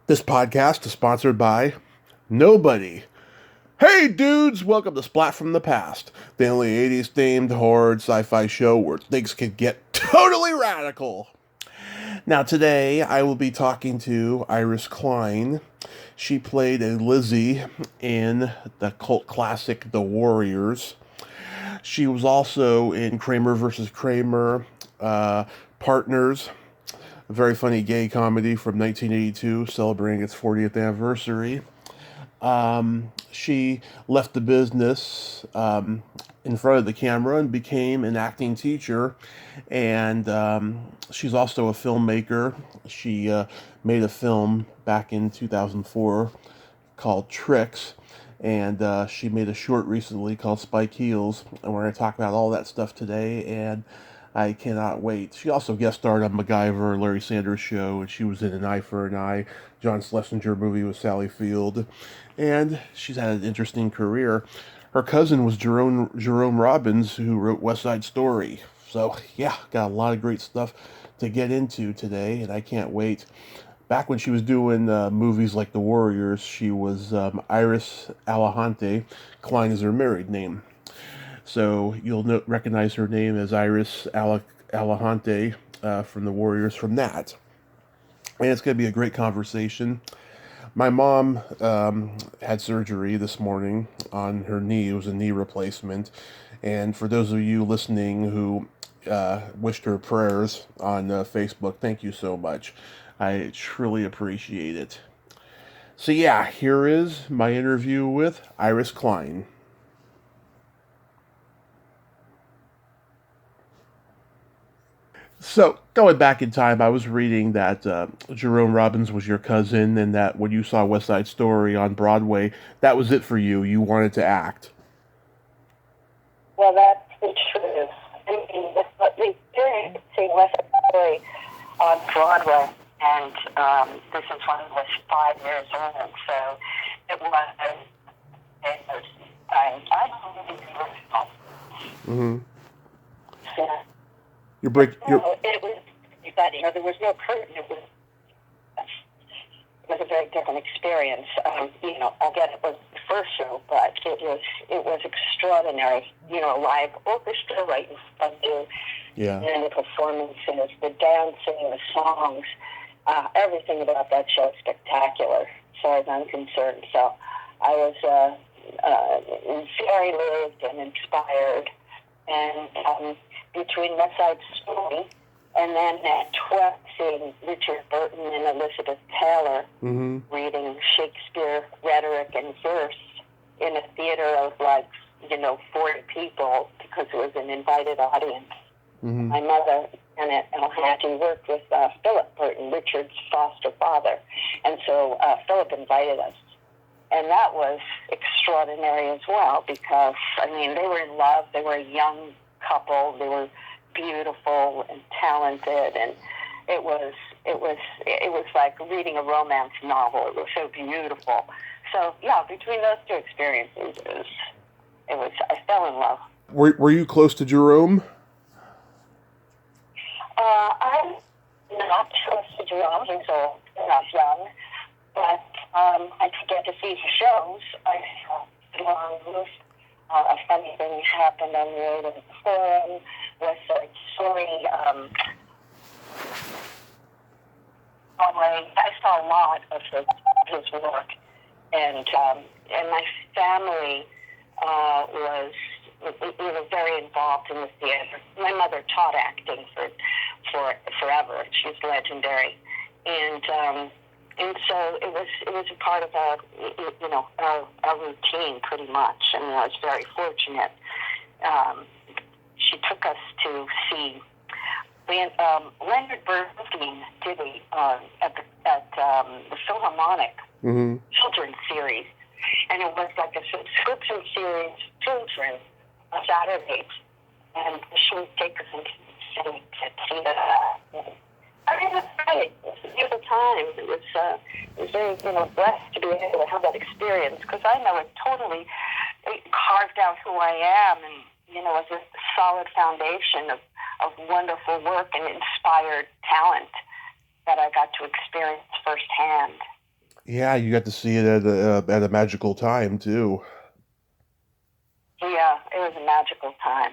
This podcast is sponsored by nobody. Hey dudes, welcome to Splat from the Past, the only 80s themed horror sci-fi show where things can get totally radical. Now today I will be talking to Iris Klein. She played a Lizzie in the cult classic The Warriors. She was also in Kramer versus Kramer, Partners, a very funny gay comedy from 1982 celebrating its 40th anniversary. She left the business in front of the camera and became an acting teacher. And she's also a filmmaker. She made a film back in 2004 called Tricks. And she made a short recently called Spike Heels. And we're going to talk about all that stuff today. And I cannot wait. She also guest starred on MacGyver, Larry Sanders Show, and she was in An Eye for an Eye, John Schlesinger movie with Sally Field, and she's had an interesting career. Her cousin was Jerome Robbins, who wrote West Side Story. So, yeah, got a lot of great stuff to get into today, and I can't wait. Back when she was doing movies like The Warriors, she was Iris Alahanti. Klein is her married name. So you'll recognize her name as Iris Alahanti from The Warriors from that. And it's going to be a great conversation. My mom had surgery this morning on her knee. It was a knee replacement. And for those of you listening who wished her prayers on Facebook, thank you so much. I truly appreciate it. So yeah, here is my interview with Iris Klein. So, going back in time, I was reading that Jerome Robbins was your cousin, and that when you saw West Side Story on Broadway, that was it for you. You wanted to act. Well, that's the truth. I mean, the experience of seeing West Side Story on Broadway, and this is when I was 5 years old, so it was I believe it was Mm-hmm. yeah. You're break. You're. It was, but there was no curtain. It was a very different experience. Again, it was the first show, but it was extraordinary. Live orchestra right in front of you, Yeah. and the performances, the dancing, the songs, everything about that show is spectacular, as far as I'm concerned. So I was very moved and inspired, and between West Side Story and then at 12 seeing Richard Burton and Elizabeth Taylor reading Shakespeare rhetoric and verse in a theater of 40 people because it was an invited audience. Mm-hmm. My mother, Janet Alahanti, worked with Philip Burton, Richard's foster father, and so Philip invited us. And that was extraordinary as well because, they were in love. They were a young couple. They were beautiful and talented, and it was like reading a romance novel. It was so beautiful. So yeah, between those two experiences, I fell in love. Were you close to Jerome? I'm not close to Jerome. He's old, not young, but I could get to see his shows. I saw Long Roof. A funny thing happened on the way to the Forum, West Side Story. I saw a lot of his work, and my family was very involved in the theater. My mother taught acting for forever. She's legendary, and so it was a part of our routine pretty much. I was very fortunate. She took us to see Leonard Bernstein did at the Philharmonic children's series, and it was like a subscription series, children, on Saturdays, and she would take us and see that. It was great. It was a beautiful time. It was very, blessed to be able to have that experience because I know it totally carved out who I am and, as a solid foundation of wonderful work and inspired talent that I got to experience firsthand. Yeah, you got to see it at a magical time too. Yeah, it was a magical time.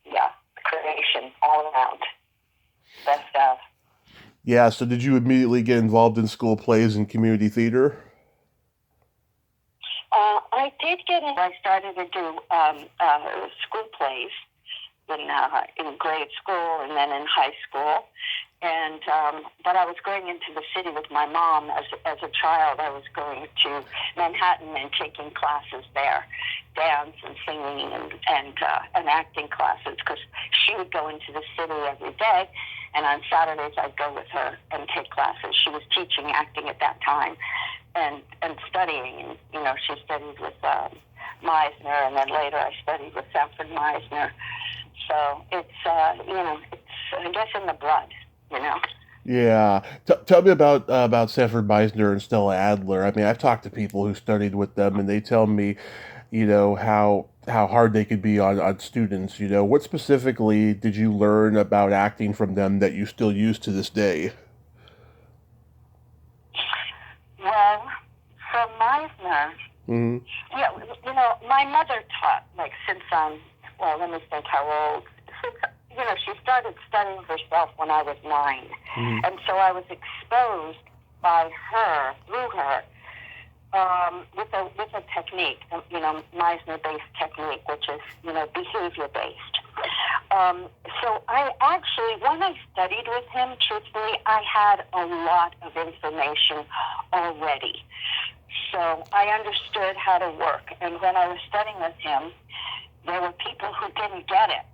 Yeah, creation all around. Best of. Yeah, so did you immediately get involved in school plays and community theater? I did get in. I started to do school plays in grade school and then in high school. And but I was going into the city with my mom as a child. I was going to Manhattan and taking classes there, dance and singing and acting classes, because she would go into the city every day, and on Saturdays I'd go with her and take classes. She was teaching acting at that time, and studying. And she studied with Meisner, and then later I studied with Sanford Meisner. So it's it's I guess in the blood. You know. Yeah, tell me about Sanford Meisner and Stella Adler. I mean, I've talked to people who studied with them, and they tell me, how hard they could be on students. What specifically did you learn about acting from them that you still use to this day? Well, from Meisner, Hmm. yeah, my mother taught, like, since well, let me think how old. Since, she started studying herself when I was 9. Hmm. And so I was exposed by her, through her, with a technique, Meisner-based technique, which is, behavior-based. So I actually, when I studied with him, truthfully, I had a lot of information already. So I understood how to work. And when I was studying with him, there were people who didn't get it.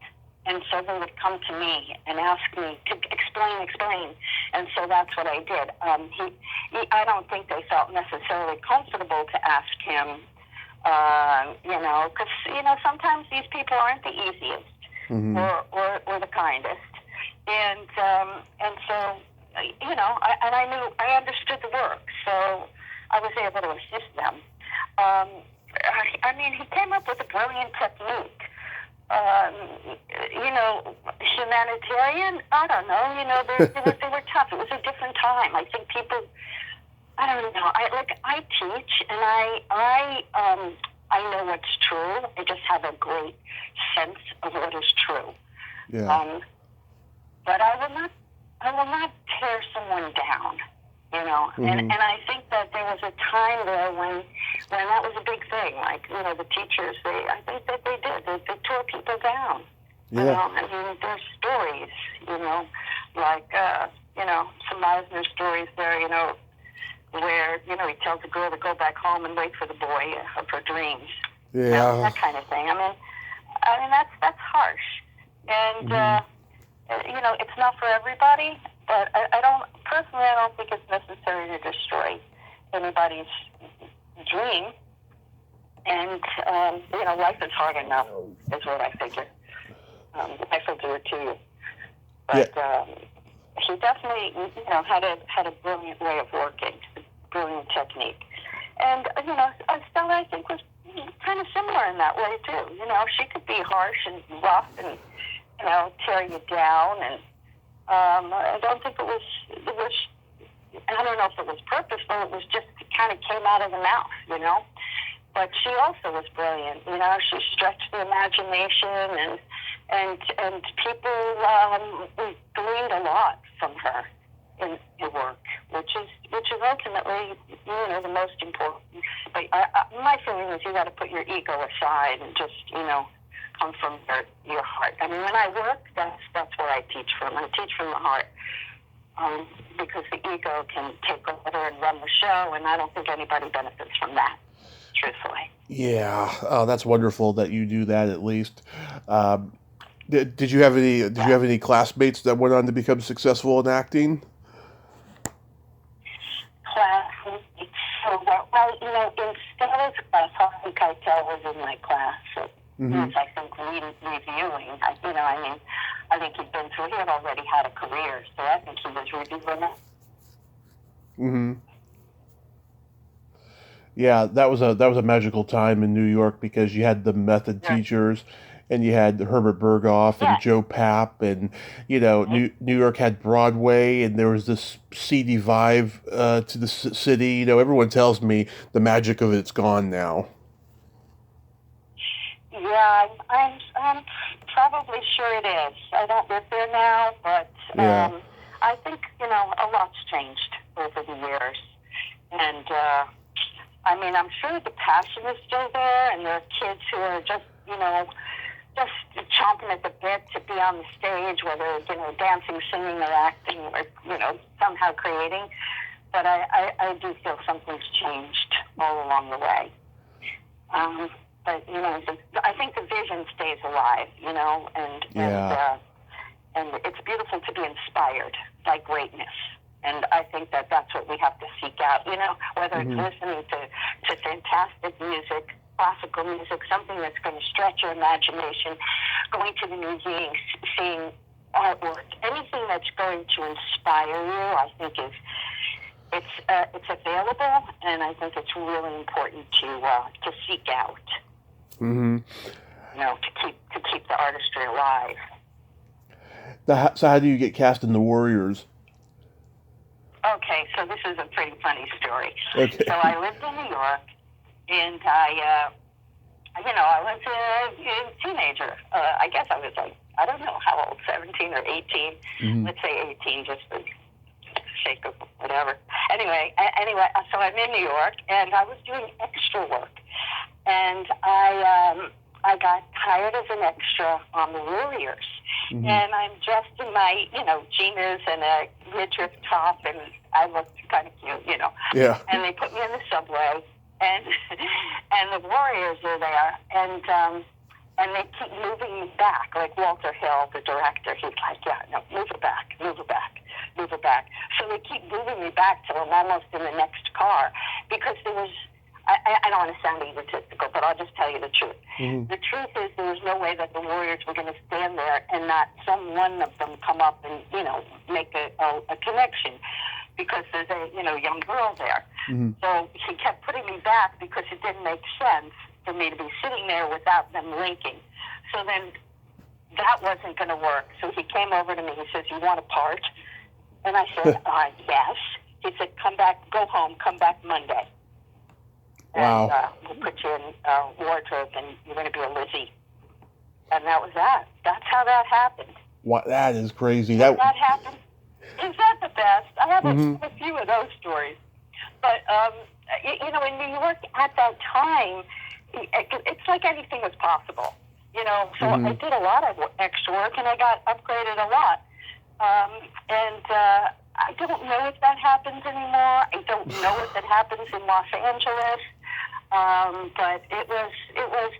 And so they would come to me and ask me to explain. And so that's what I did. I don't think they felt necessarily comfortable to ask him, because, sometimes these people aren't the easiest Hmm. or the kindest. And so, I understood the work. So I was able to assist them. He came up with a brilliant technique. um, Humanitarian. I don't know. They were tough. It was a different time. I think people. I don't know. I teach, and I know what's true. I just have a great sense of what is true. Yeah. Um, but I will not tear someone down. And Hmm. I think that there was a time there when that was a big thing. Like, the teachers, I think that they did. They tore people down. Yeah. There's stories, like, some Meisner stories there, where, he tells the girl to go back home and wait for the boy of her dreams. Yeah. That kind of thing. That's harsh. And, Hmm. it's not for everybody, but I don't think it's necessary to destroy anybody's dream. And, life is hard enough, is what I figure. I will do it to you. Yeah. But he definitely, had a brilliant way of working, a brilliant technique. And, Stella, I think, was kind of similar in that way, too. She could be harsh and rough and, tear you down. And I don't think it was, I don't know if it was purposeful. It was just, it kind of came out of the mouth. But she also was brilliant. She stretched the imagination, and people gleaned a lot from her in work, which is ultimately the most important. But my feeling is you got to put your ego aside and just come from your heart. When I work, that's where I teach from. I teach from the heart. Because the ego can take over and run the show, and I don't think anybody benefits from that, truthfully. Yeah. Oh, that's wonderful that you do that at least. Um, did you have any classmates that went on to become successful in acting? Class, so in Stella's class, Harvey Keitel was in my class. So he Hmm. was, I think, reviewing. I think he'd been through. He had already had a career, so I think he was reviewing it. Hmm. Yeah, that was a magical time in New York because you had the method Yeah. teachers, and you had Herbert Berghoff and Yes. Joe Papp, and New York had Broadway, and there was this seedy vibe to the city. Everyone tells me the magic of it's gone now. Yeah, I'm probably sure it is. I don't live there now, but Yeah. I think a lot's changed over the years, and I mean, I'm sure the passion is still there, and there are kids who are just just chomping at the bit to be on the stage, whether dancing, singing, or acting, or somehow creating. But I do feel something's changed all along the way. But I think the vision stays alive, Yeah. and it's beautiful to be inspired by greatness. And I think that that's what we have to seek out, whether it's listening to fantastic music, classical music, something that's going to stretch your imagination, going to the museums, seeing artwork, anything that's going to inspire you, I think it's available, and I think it's really important to seek out. Mm-hmm. To keep the artistry alive. So how do you get cast in the Warriors? Okay, so this is a pretty funny story. Okay. So I lived in New York, and I was a teenager. I guess I was I don't know how old, 17 or 18. Mm-hmm. Let's say 18, just for the sake of whatever. Anyway, so I'm in New York, and I was doing extra work. And I got hired as an extra on the Warriors. Mm-hmm. And I'm dressed in my, jeans and a midriff top, and I looked kind of cute, Yeah. And they put me in the subway, and the Warriors are there, and they keep moving me back, like Walter Hill, the director. He's like, yeah, no, move it back, move it back, move it back. So they keep moving me back till I'm almost in the next car, because there was, I don't want to sound egotistical, but I'll just tell you the truth. Mm-hmm. The truth is there was no way that the Warriors were going to stand there and not some one of them come up and, make a connection, because there's a, young girl there. Mm-hmm. So he kept putting me back because it didn't make sense for me to be sitting there without them linking. So then that wasn't going to work. So he came over to me. He says, "You want a part?" And I said, yes. He said, "Come back, go home, come back Monday. Wow. And we'll put you in wardrobe, and you're going to be a Lizzie." And that was that. That's how that happened. What? That is crazy. That happened. Is that the best? I have a few of those stories. But, in New York at that time, it's like anything was possible. So I did a lot of extra work, and I got upgraded a lot. I don't know if that happens anymore. I don't know if it happens in Los Angeles. But it was,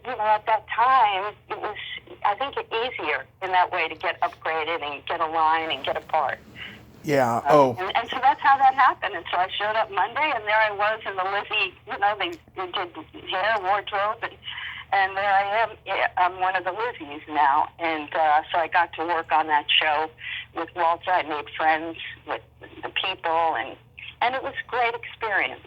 at that time, it was, I think, easier in that way to get upgraded and get a line and get a part. Yeah. And so that's how that happened. And so I showed up Monday, and there I was in the Lizzie, they did hair, wardrobe, and there I am. I'm one of the Lizzies now. And so I got to work on that show with Walter. I made friends with the people, and it was a great experience.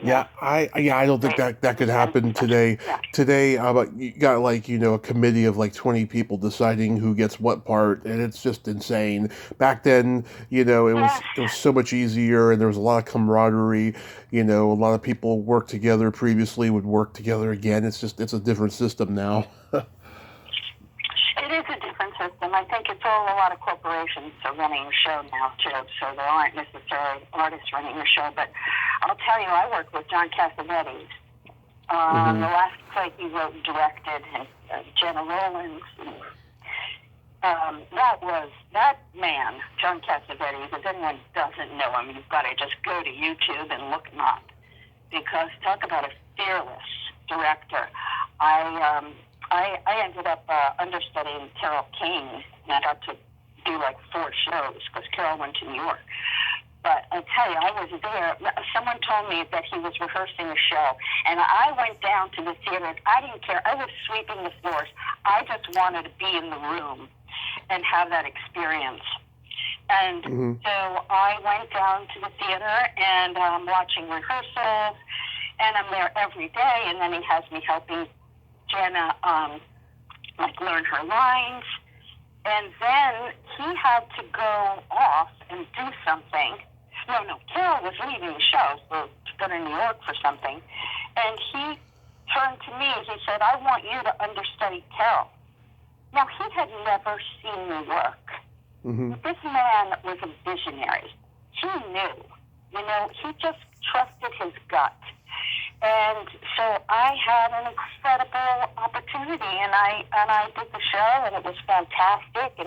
Yeah, I don't think that could happen today. Yeah. Today, you got a committee of 20 people deciding who gets what part, and it's just insane. Back then, it was so much easier, and there was a lot of camaraderie. A lot of people worked together previously would work together again. It's a different system now. It is a different system. I think it's all a lot of corporations are running the show now, too, so there aren't necessarily artists running the show. But I'll tell you, I worked with John Cassavetes. The last play he wrote and directed, and Jenna Rollins. That man, John Cassavetes, if anyone doesn't know him, you've got to just go to YouTube and look him up. Because talk about a fearless director. I ended up understudying Carol Kane, and I got to do 4 shows because Carol went to New York. But I tell you, I was there. Someone told me that he was rehearsing a show, and I went down to the theater. I didn't care. I was sweeping the floors. I just wanted to be in the room and have that experience. And so I went down to the theater, and I'm watching rehearsals, and I'm there every day. And then he has me helping Jenna like learn her lines. And then he had to go off and do something. No, Carol was leaving the show to go to New York for something. And he turned to me, he said, I want you to understudy Carol. Now, he had never seen me work. Mm-hmm. This man was a visionary. He knew, he just trusted his gut. And so I had an incredible opportunity, and I did the show, and it was fantastic.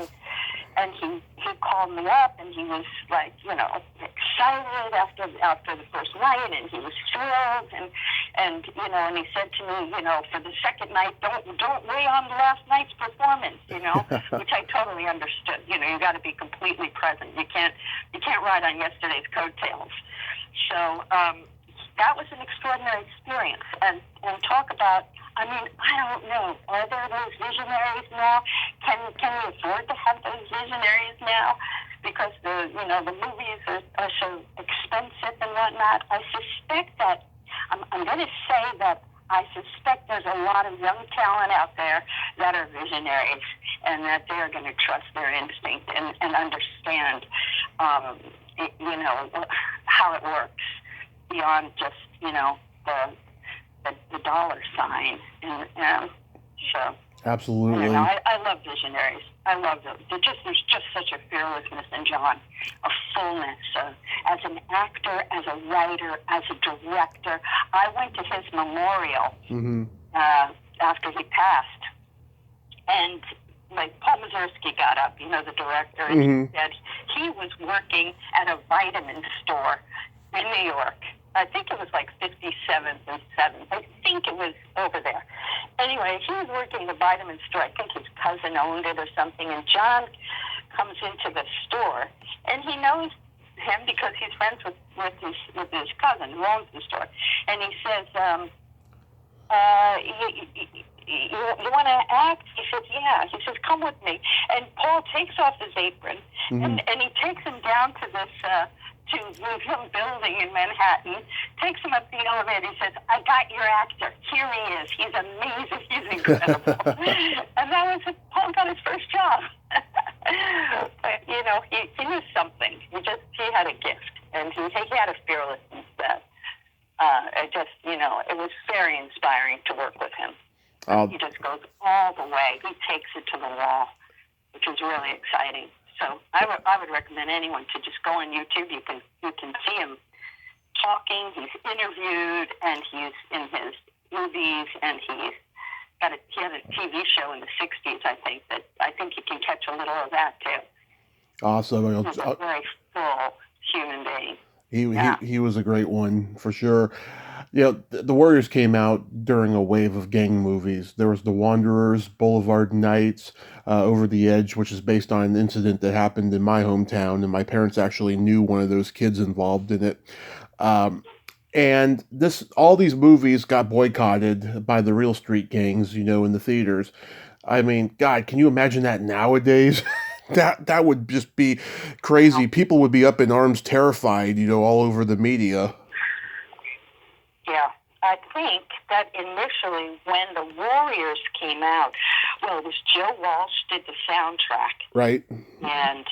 And he called me up, and he was like, excited after the first night, and he was thrilled, and he said to me, for the second night, don't weigh on the last night's performance, which I totally understood. You got to be completely present. You can't ride on yesterday's coattails. So that was an extraordinary experience, and talk about. I don't know. Are there those visionaries now? Can we afford to have those visionaries now? Because the movies are so expensive and whatnot. I suspect that I'm going to say that I suspect there's a lot of young talent out there that are visionaries, and that they're going to trust their instinct and understand, how it works beyond just the dollar sign. And so Absolutely. I love visionaries. I love them. There's just such a fearlessness in John, a fullness. As an actor, as a writer, as a director. I went to his memorial Mm-hmm. After he passed, and like Paul Mazursky got up, the director, and Mm-hmm. he said he was working at a vitamin store in New York. I think it was like 57th and 7th. I think it was over there. Anyway, he was working the vitamin store. I think his cousin owned it or something. And John comes into the store, and he knows him because he's friends with his cousin who owns the store. And he says, you want to act? He says, yeah. He says, come with me. And Paul takes off his apron, Mm-hmm. and he takes him down to this to some building in Manhattan, takes him up the elevator. He says, I got your actor. Here he is. He's amazing. He's incredible. And that was Paul got his first job. But, he knew something. He had a gift, and he had a fearlessness that it was very inspiring to work with him. He just goes all the way. He takes it to the wall, which is really exciting. So I would recommend anyone to just go on YouTube. You can see him talking. He's interviewed, and he's in his movies, and he had a TV show in the 60s. I think you can catch a little of that too. Awesome. He's a very full human being. He was a great one for sure. The Warriors came out during a wave of gang movies. There was The Wanderers, Boulevard Nights, Over the Edge, which is based on an incident that happened in my hometown, and my parents actually knew one of those kids involved in it. And all these movies got boycotted by the real street gangs, in the theaters. I mean, God, can you imagine that nowadays? That would just be crazy. People would be up in arms, terrified, all over the media. Yeah, I think that initially when the Warriors came out, it was Joe Walsh did the soundtrack, right? And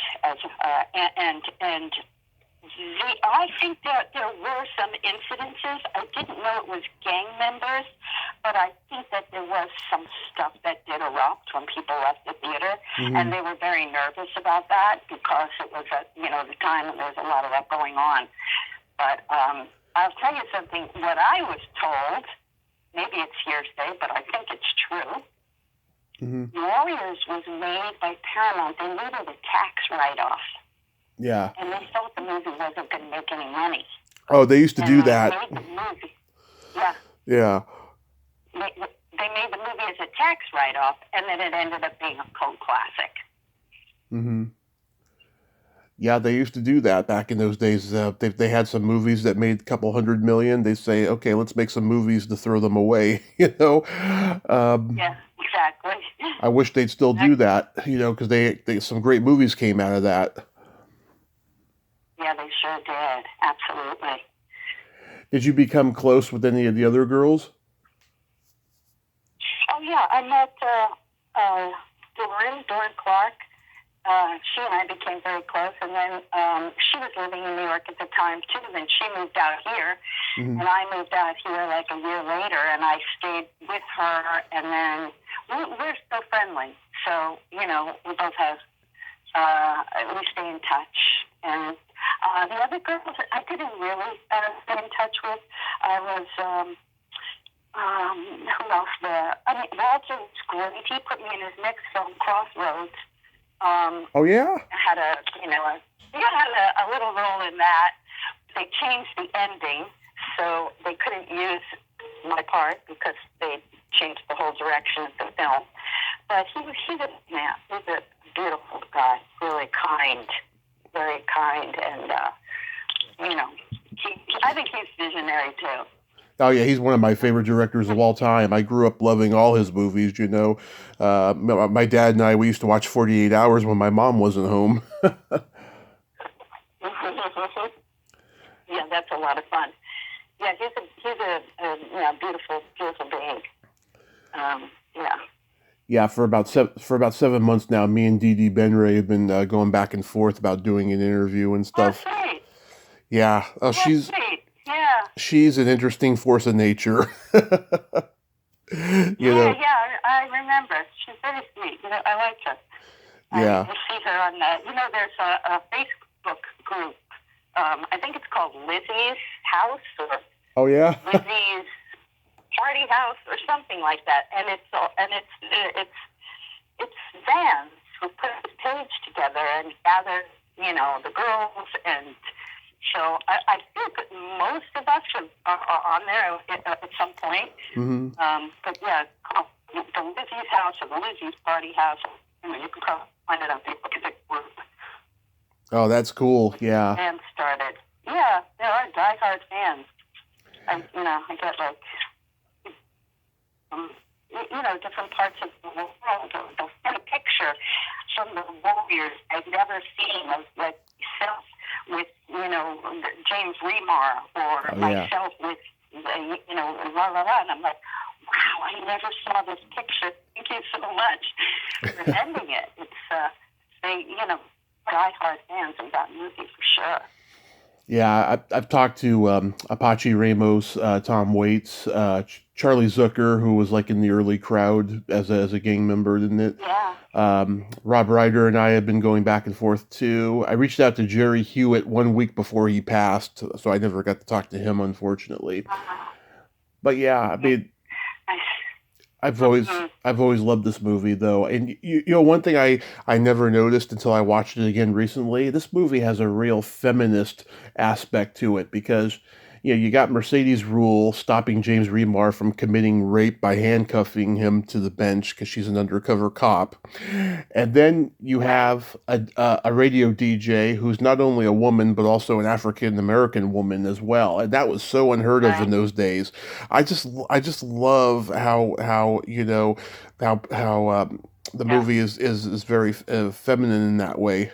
I think that there were some incidences. I didn't know it was gang members, but I think that there was some stuff that did erupt when people left the theater, and they were very nervous about that because it was the time when there was a lot of that going on. But I'll tell you something. What I was told, maybe it's hearsay, but I think it's true. Warriors was made by Paramount. They needed a tax write-off. Yeah. And they thought the movie wasn't going to make any money. Oh, they used to do that. They made the movie. Yeah. Yeah. They made the movie as a tax write-off, and then it ended up being a cult classic. Mm-hmm. Yeah, they used to do that back in those days. They had some movies that made a couple $100 million. They say, okay, let's make some movies to throw them away, Yeah, exactly. I wish they'd still do that, because they some great movies came out of that. Yeah, they sure did. Absolutely. Did you become close with any of the other girls? Oh, yeah. I met Doran Clark. She and I became very close, and then she was living in New York at the time too. Then she moved out here, Mm-hmm. and I moved out here like a year later, and I stayed with her. And then we're still friendly, so we both have we stay in touch. And the other girls I didn't really get in touch with. I was who else there? I mean, Walter was great. He put me in his next film, Crossroads. Oh yeah. Had a little role in that. They changed the ending, so they couldn't use my part because they changed the whole direction of the film. But he's a man. He's a beautiful guy, really kind, very kind, and I think he's visionary too. Oh yeah, he's one of my favorite directors of all time. I grew up loving all his movies. My dad and I, we used to watch 48 Hours when my mom wasn't home. Yeah, that's a lot of fun. Yeah, he's a beautiful being. Yeah. Yeah, for about 7 months now, me and Dee Dee Ben-Ray have been going back and forth about doing an interview and stuff. That's great. Yeah, That's great. Yeah. she's an interesting force of nature. Yeah, I remember. She's very sweet. I like her. Yeah. I see her on there's a Facebook group. I think it's called Lizzie's House or Oh yeah. Lizzie's Party House or something like that. And it's fans who put this page together and gather, the girls. And so I think that most of us are on there at some point. Mm-hmm. But yeah, the Lizzie's House or the Lizzie's Party House, you can probably find it on Facebook. It's a group. Oh, that's cool. Yeah. Fans started. Yeah, there are diehard fans. I get different parts of the world. They'll send a picture from the warriors I've never seen of myself with, James Remar or myself with, la la la. And I'm like, wow, I never saw this picture. Thank you so much for sending it. It's, they, diehard fans of that movie for sure. Yeah, I've talked to Apache Ramos, Tom Waits, Charlie Zucker, who was like in the early crowd as a gang member, didn't it? Yeah. Rob Ryder and I have been going back and forth too. I reached out to Jerry Hewitt 1 week before he passed, so I never got to talk to him, unfortunately. But yeah, I mean, I've always loved this movie though, and one thing I never noticed until I watched it again recently. This movie has a real feminist aspect to it because you got Mercedes Rule stopping James Remar from committing rape by handcuffing him to the bench because she's an undercover cop, and then you have a radio DJ who's not only a woman but also an African American woman as well, and that was so unheard of in those days. I just love how the movie is very feminine in that way.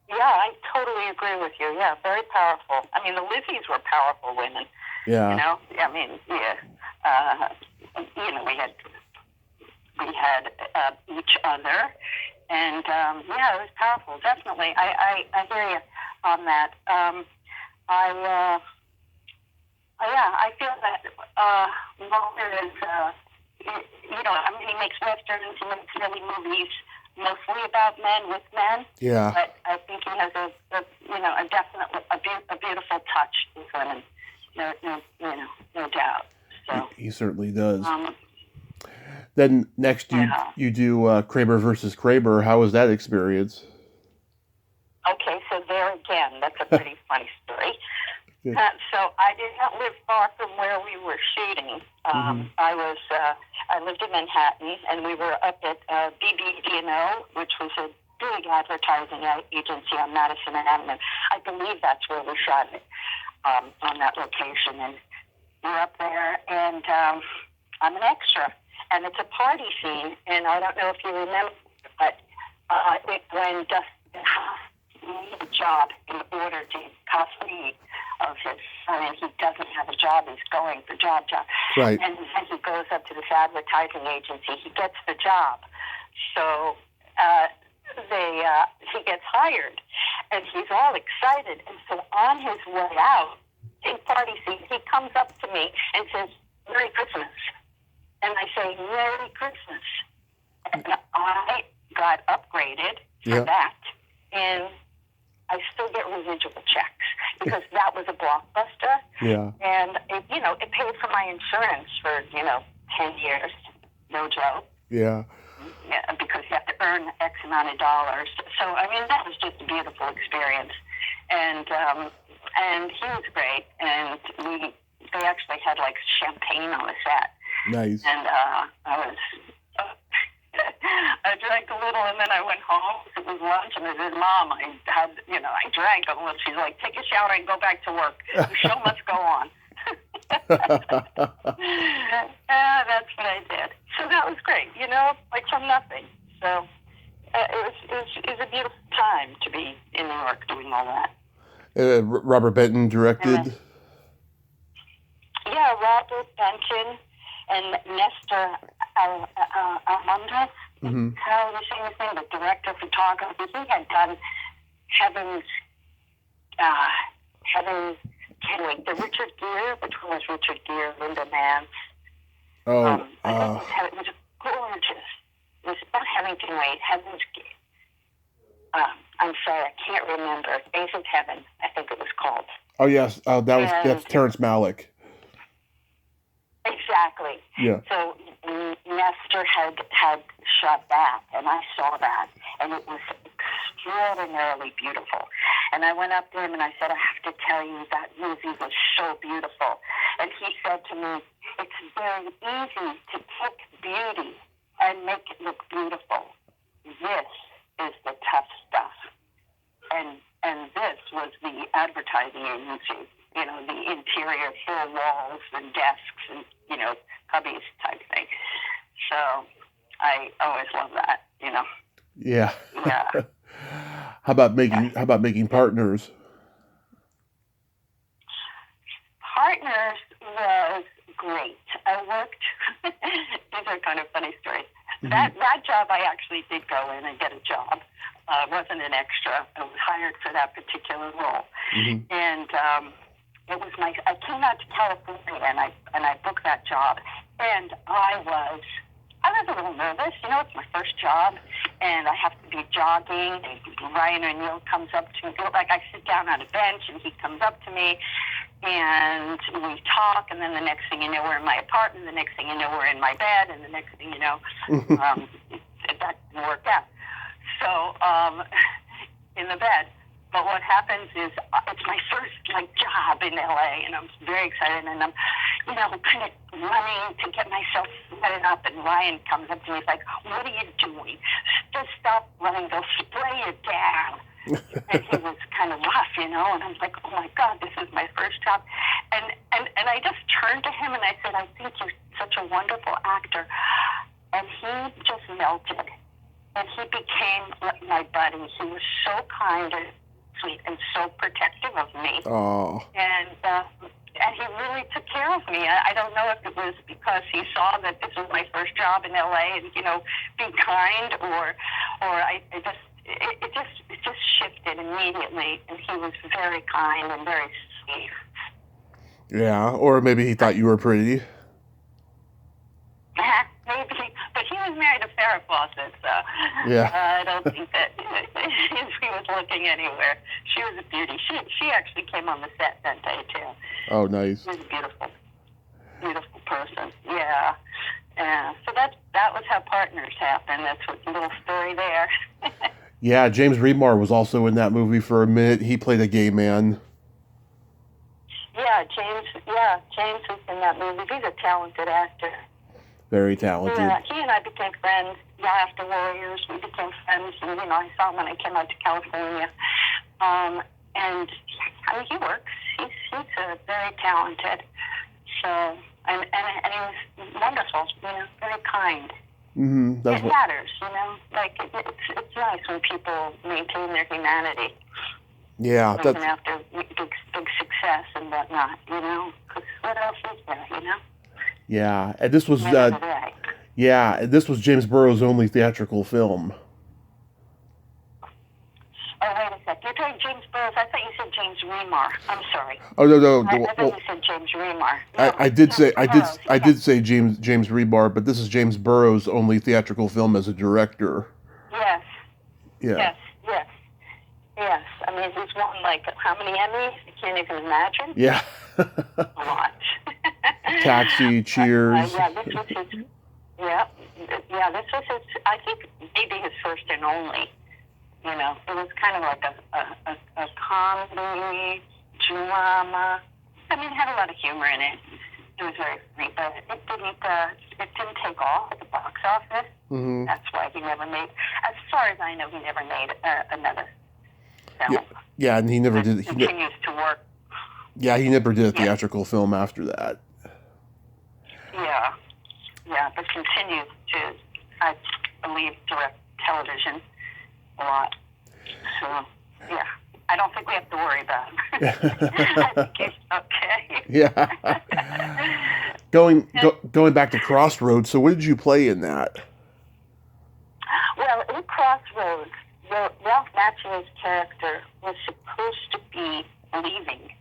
Yeah, I totally agree with you. Yeah, very powerful. I mean, the Lizzies were powerful women. Yeah. I mean, yeah. We had each other, and it was powerful. Definitely, I hear you on that. I feel that Walter is, he makes westerns, he makes really movies mostly about men with men. Yeah. But I think he has a beautiful touch with women. No doubt. So he certainly does. Then next you do Kramer versus Kramer. How was that experience? Okay, so there again, that's a pretty funny story. So I did not live far from where we were shooting. I lived in Manhattan, and we were up at BBDO, which was a big advertising agency on Madison Avenue. I believe that's where we shot it, on that location. And we're up there, and I'm an extra. And it's a party scene, and I don't know if you remember, but when Dustin made a job in order to custody of his he doesn't have a job. He's going for job. Right. And then he goes up to this advertising agency. He gets the job. So he gets hired, and he's all excited. And so on his way out, big party scene, he comes up to me and says, "Merry Christmas." And I say, "Merry Christmas." And I got upgraded for that, and I still get residual checks because that was a blockbuster. Yeah. And it paid for my insurance for 10 years, no joke. Yeah. Yeah, because you have to earn X amount of dollars. So I mean, that was just a beautiful experience, and he was great. And they actually had like champagne on the set. Nice. And I drank a little, and then I went home. It was lunch, and I said, "Mom, I drank a little." She's like, "Take a shower and go back to work. The show must go on." That's what I did. So that was great, like from nothing. So it was a beautiful time to be in New York doing all that. Robert Benton directed. Yeah, Robert Benton and Nestor Almondra. Mm-hmm. How you saying his name? The director of photography. He had done Heaven's the Richard Gere. Which one was Richard Gere? Linda Mann. I think it was gorgeous. It was about Hemington Wade. Heaven's Gere. I'm sorry, I can't remember. Days of Heaven, I think it was called. Oh yes, that's Terrence Malick. Exactly. Yeah. So Nestor had shot that, and I saw that, and it was extraordinarily beautiful. And I went up to him and I said, "I have to tell you that Lizzie was so beautiful." And he said to me, "It's very easy to take beauty and make it look beautiful. This is the tough stuff." And this was the advertising agency, the interior full walls and desks and, cubbies type thing. So I always love that, Yeah. Yeah. How about making Partners? Partners was great. I worked. These are kind of funny stories. Mm-hmm. That job, I actually did go in and get a job. It wasn't an extra. I was hired for that particular role, mm-hmm. And it was I came out to California and I booked that job, and I was a little nervous. It's my first job, and I have to be jogging. And Ryan O'Neal comes up to me, like I sit down on a bench, and he comes up to me, and we talk. And then the next thing you know, we're in my apartment. The next thing you know, we're in my bed. And the next thing you know, that didn't work out. So in the bed. But what happens is it's my first job in LA, and I'm very excited, and I'm kind of running to get myself set up, and Ryan comes up to me, he's like, "What are you doing? Just stop running, they'll spray you down." And he was kind of rough, and I'm like, "Oh my God, this is my first job." And I just turned to him and I said, "I think you're such a wonderful actor." And he just melted. And he became my buddy. He was so kind and sweet and so protective of me. Oh. And he really took care of me. I don't know if it was because he saw that this was my first job in LA and be kind, or it just shifted immediately, and he was very kind and very sweet. Yeah, or maybe he thought you were pretty. Maybe, but he was married to Farrah Fawcett, so yeah. I don't think that he was looking anywhere. She was a beauty. She actually came on the set that day too. Oh, nice. She was a beautiful person. Yeah. So that was how Partners happened. That's what the little story there. Yeah, James Remar was also in that movie for a minute. He played a gay man. Yeah, James was in that movie. He's a talented actor. Very talented. Yeah, he and I became friends. Yeah, after Warriors, we became friends. And, I saw him when I came out to California. And, he works. He's very talented. So, and he was wonderful, very kind. Mm-hmm. It matters, it's nice when people maintain their humanity. Yeah, even after big success and whatnot, because what else is there, yeah, and this was Never today. yeah, this was James Burrows' only theatrical film. Oh, wait a sec. You're talking James Burrows. I thought you said James Remar. I'm sorry. Oh no, I thought you said James Remar. No, I did James say Burrows. I did say James Rebar, but this is James Burrows' only theatrical film as a director. Yes, Yeah. yes, yes, yes. I mean, he's won like how many Emmys? I can't even imagine. Yeah. A lot. Taxi, Cheers. Yeah, this was his. Yeah, this was his. I think maybe his first and only. It was kind of like a comedy drama. I mean, it had a lot of humor in it. It was very funny, but it didn't take off at the box office. Mm-hmm. That's why he never made. As far as I know, he never made another film. Yeah, and he never did. He continues to work. Yeah, he never did a theatrical film after that. Yeah, but continues to, I believe, direct television a lot. So, yeah, I don't think we have to worry about him. I think he's okay. Yeah. Going back to Crossroads, so what did you play in that? Well, in Crossroads, Ralph Macchio's character was supposed to be leaving.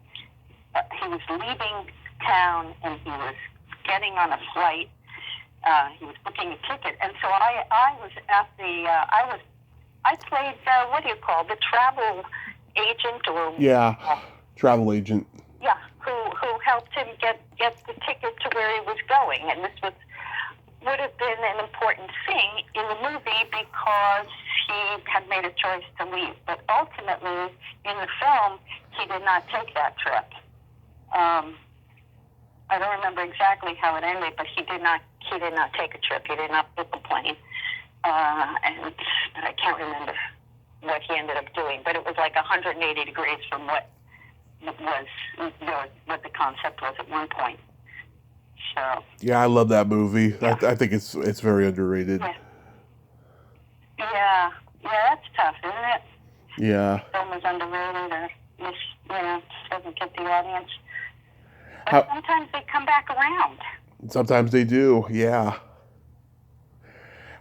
He was leaving town, and he was getting on a flight. He was booking a ticket, and so I was at the I played what do you call the travel agent or travel agent. Yeah, who helped him get the ticket to where he was going, and this would have been an important thing in the movie because he had made a choice to leave. But ultimately, in the film, he did not take that trip. I don't remember exactly how it ended, but he did not take a trip. He did not book a plane, but I can't remember what he ended up doing. But it was like 180 degrees from what the concept was at one point. So yeah, I love that movie. Yeah. I think it's very underrated. Yeah, that's tough, isn't it? Yeah. The film is underrated, or doesn't get the audience. But sometimes they come back around. Sometimes they do, yeah.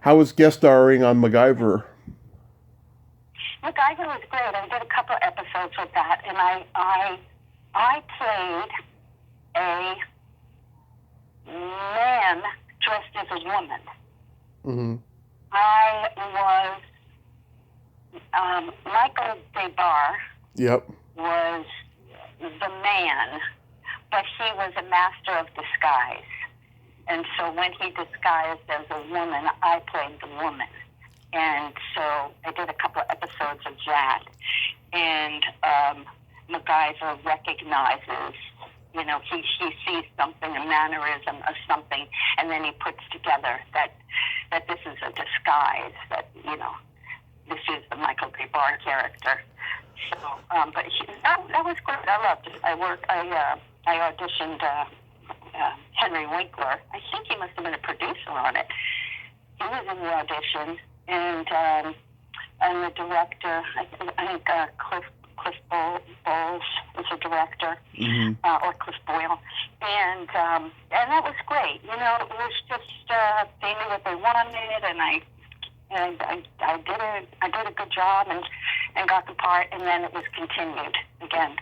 How was guest starring on MacGyver? MacGyver was great. I did a couple of episodes with that, and I played a man dressed as a woman. Mm-hmm. I was Michael DeBar. Yep. Was the man, but he was a master of disguise. And so when he disguised as a woman, I played the woman. And so I did a couple of episodes of that. And MacGyver recognizes, he sees something, a mannerism of something, and then he puts together that this is a disguise, that, this is the Michael DeBar character. So, but that was great. I loved it. I auditioned Henry Winkler. I think he must have been a producer on it. He was in the audition, and the director, I think Cliff Bowles was a director, or Cliff Boyle, and that was great. It was just they knew what they wanted, and I did a good job and got the part, and then it was continued again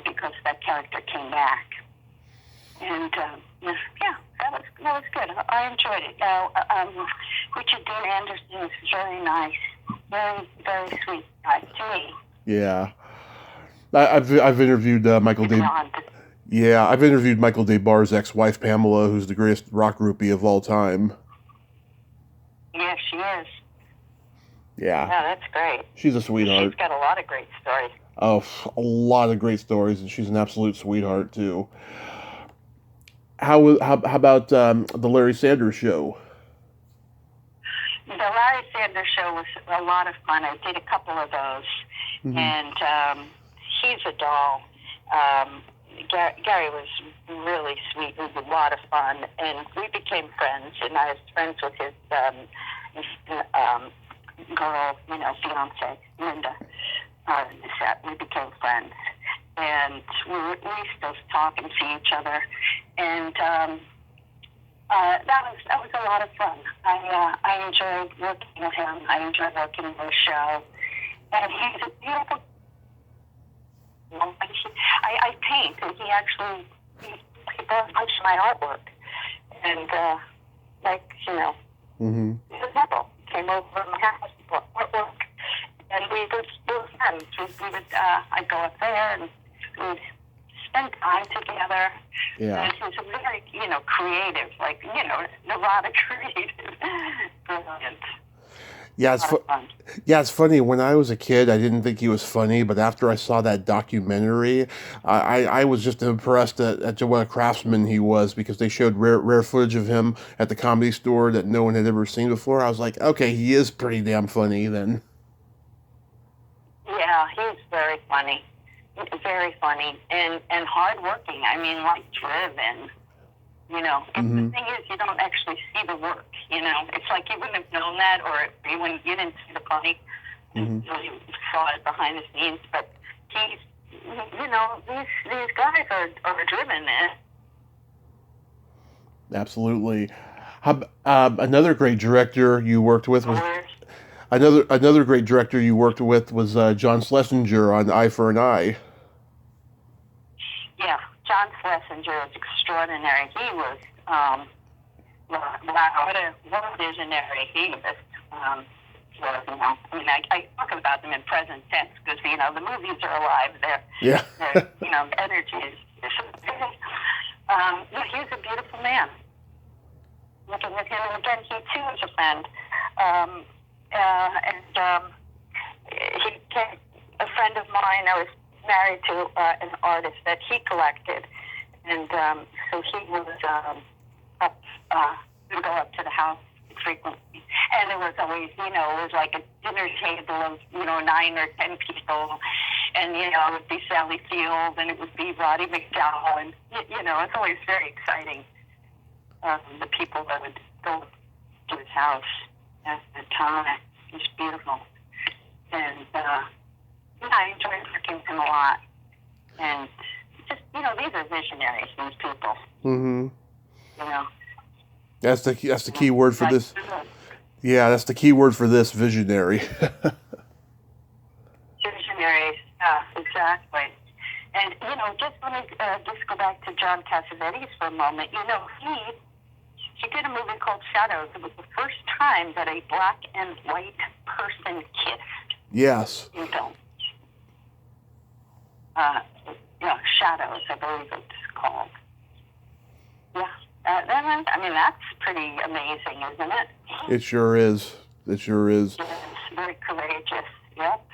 because that character came back, and that was good. I enjoyed it. Richard Dean Anderson is very nice, very very sweet guy to me. Yeah, I've interviewed Michael Yeah, I've interviewed Michael DeBar's ex-wife Pamela, who's the greatest rock groupie of all time. Yeah, she is. Yeah. Yeah, that's great. She's a sweetheart. She's got a lot of great stories. Oh, a lot of great stories, and she's an absolute sweetheart too. How about the Larry Sanders Show? The Larry Sanders Show was a lot of fun. I did a couple of those, and he's a doll. Gary was really sweet. It was a lot of fun, and we became friends. And I was friends with his girl, fiance, Linda. the set. We became friends, and we still talk and see each other, and that was a lot of fun. I enjoyed working with him. I enjoyed working on the show, and he's a beautiful. I paint, and he actually he does much of my artwork, and he was never came over to my house for artwork, and we were friends. I'd go up there and we'd spend time together. Yeah. And he was a very, creative, neurotic creative. Brilliant. Yeah, it's funny. When I was a kid, I didn't think he was funny, but after I saw that documentary, I was just impressed at what a craftsman he was, because they showed rare footage of him at the Comedy Store that no one had ever seen before. I was like, okay, he is pretty damn funny then. Yeah, he's very funny. Very funny and hardworking. I mean, driven. And the thing is, you don't actually see the work. It's like you wouldn't have known that, or you didn't see the funny. You saw it behind the scenes. But he's, these guys are driven, man. Absolutely. Another great director you worked with was another great director you worked with was John Schlesinger on Eye for an Eye. Yeah, John Schlesinger was extraordinary. He was, what a visionary he was. I talk about them in present tense because, the movies are alive. Yeah. The energy is he was a beautiful man. Looking with him, and again, he too was a friend. He became a friend of mine. I was married to an artist that he collected, and so he was would go up to the house frequently, and there was always, it was like a dinner table of 9 or 10 people, and it would be Sally Field, and it would be Roddy McDowell, and it's always very exciting. The people that would go to his house at the time. It was beautiful, and I enjoyed working with him a lot. And just, these are visionaries, these people. Mm-hmm. That's the key word for this. Yeah, that's the key word for this, visionary. Visionaries, exactly. And, just let me just go back to John Cassavetes for a moment. He did a movie called Shadows. It was the first time that a black and white person kissed. Yes. In film. Shadows, I believe it's called. Yeah. That's pretty amazing, isn't it? It sure is. It sure is. It's very courageous. Yep.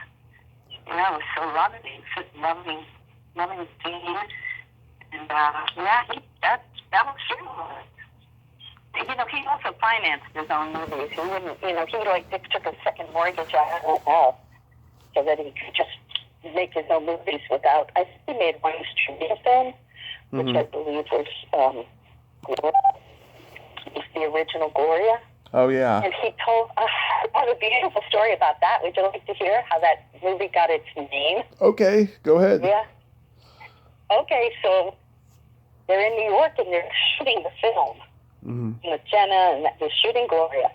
It was so loving scene. And, that was true. He also financed his own movies. He wouldn't, he took a second mortgage out of it so that he could just make his own movies without. I think he made one trivia film, which I believe was the original Gloria. Oh, yeah. And he told a beautiful story about that. Would you like to hear how that movie got its name? Okay, go ahead. Yeah. Okay, so they're in New York and they're shooting the film. With Jenna, and they're shooting Gloria.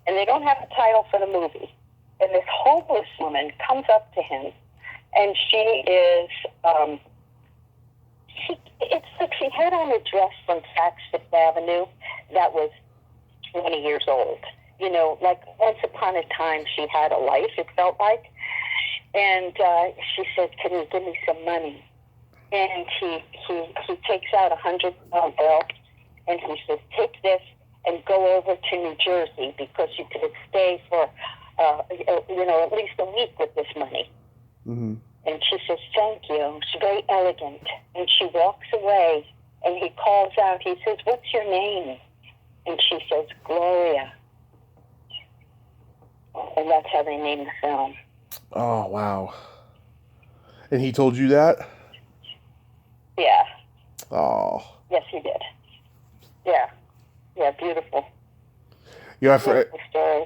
And they don't have a title for the movie. And this homeless woman comes up to him, and she is, it's like she had on a dress from Saks Fifth Avenue that was 20 years old. Like once upon a time she had a life, it felt like. And she said, "Can you give me some money?" And he takes out $100 bill, and he says, "Take this and go over to New Jersey because you could stay for, at least a week with this money." Mm-hmm. And she says, "Thank you." She's very elegant. And she walks away, and he calls out. He says, "What's your name?" And she says, "Gloria." And that's how they named the film. Oh, wow. And he told you that? Yeah. Oh. Yes, he did. Yeah. Yeah, beautiful. Yeah, beautiful story.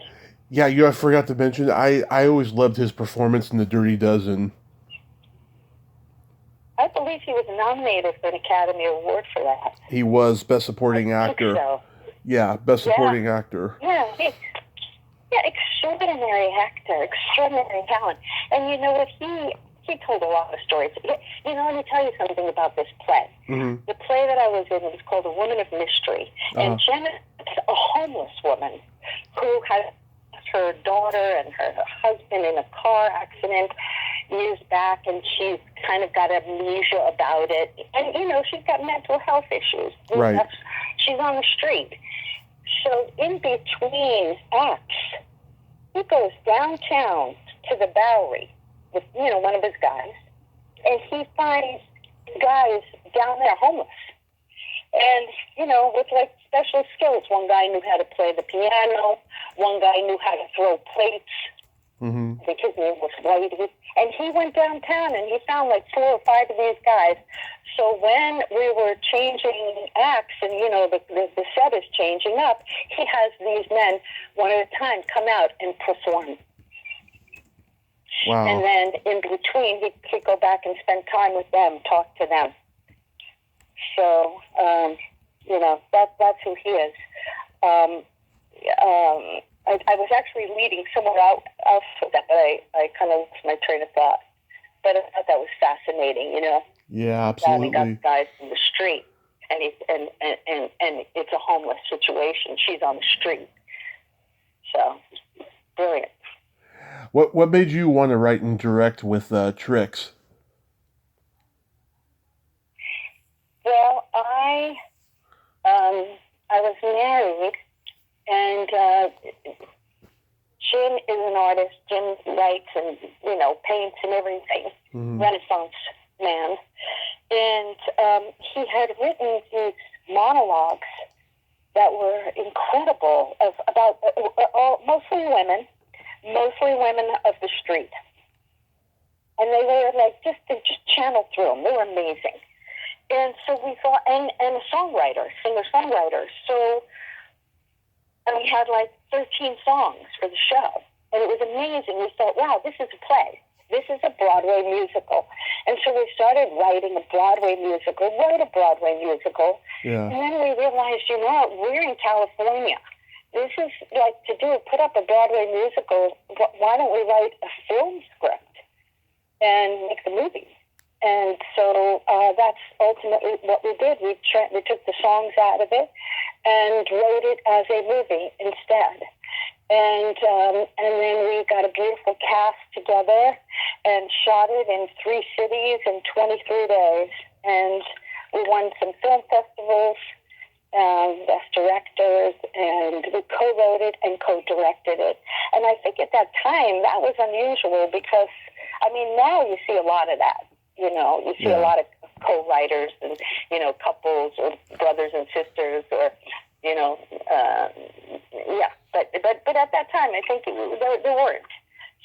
Yeah, I forgot to mention, I always loved his performance in The Dirty Dozen. I believe he was nominated for an Academy Award for that. He was Best I Supporting think Actor. so. Yeah, Best Yeah. Supporting Actor. Yeah. Yeah, extraordinary actor, extraordinary talent. And you know what? He told a lot of stories. You know, let me tell you something about this play. Mm-hmm. The play that I was in was called A Woman of Mystery. And Jenna is a homeless woman who had her daughter and her husband in a car accident years back, and she's kind of got amnesia about it. And, you know, she's got mental health issues. Right. She's on the street. So in between acts, he goes downtown to the Bowery with, you know, one of his guys, and he finds guys down there homeless. And, you know, with like special skills. One guy knew how to play the piano. One guy knew how to throw plates. Mm-hmm. I think his name was Whitey. And he went downtown and he found like 4 or 5 of these guys. So when we were changing acts and, you know, the set is changing up, he has these men one at a time come out and perform. Wow. And then in between, he'd go back and spend time with them, talk to them. So, you know, that's who he is. I was actually leading somewhere else for that, but I kind of lost my train of thought. But I thought that was fascinating, you know. Yeah, absolutely. Got the guys in the street, and it's a homeless situation. She's on the street, so brilliant. What made you want to write and direct with Tricks? Well, I was married, and Jim is an artist. Jim writes and, you know, paints and everything. Mm-hmm. Renaissance man. And he had written these monologues that were incredible about mostly women of the street. And they were like, they just channeled through them. They were amazing. And so we thought, and a singer-songwriter. So, and we had like 13 songs for the show. And it was amazing. We thought, wow, this is a play. This is a Broadway musical. And so we started writing a Broadway musical. Yeah. And then we realized, you know, we're in California. This is like put up a Broadway musical. Why don't we write a film script and make the movie? And so that's ultimately what we did. We took the songs out of it and wrote it as a movie instead. And then we got a beautiful cast together and shot it in 3 cities in 23 days. And we won some film festivals, best directors, and we co-wrote it and co-directed it. And I think at that time that was unusual because, I mean, now you see a lot of that. You know, you see a lot of co-writers and, you know, couples or brothers and sisters or, you know, But at that time, I think there weren't.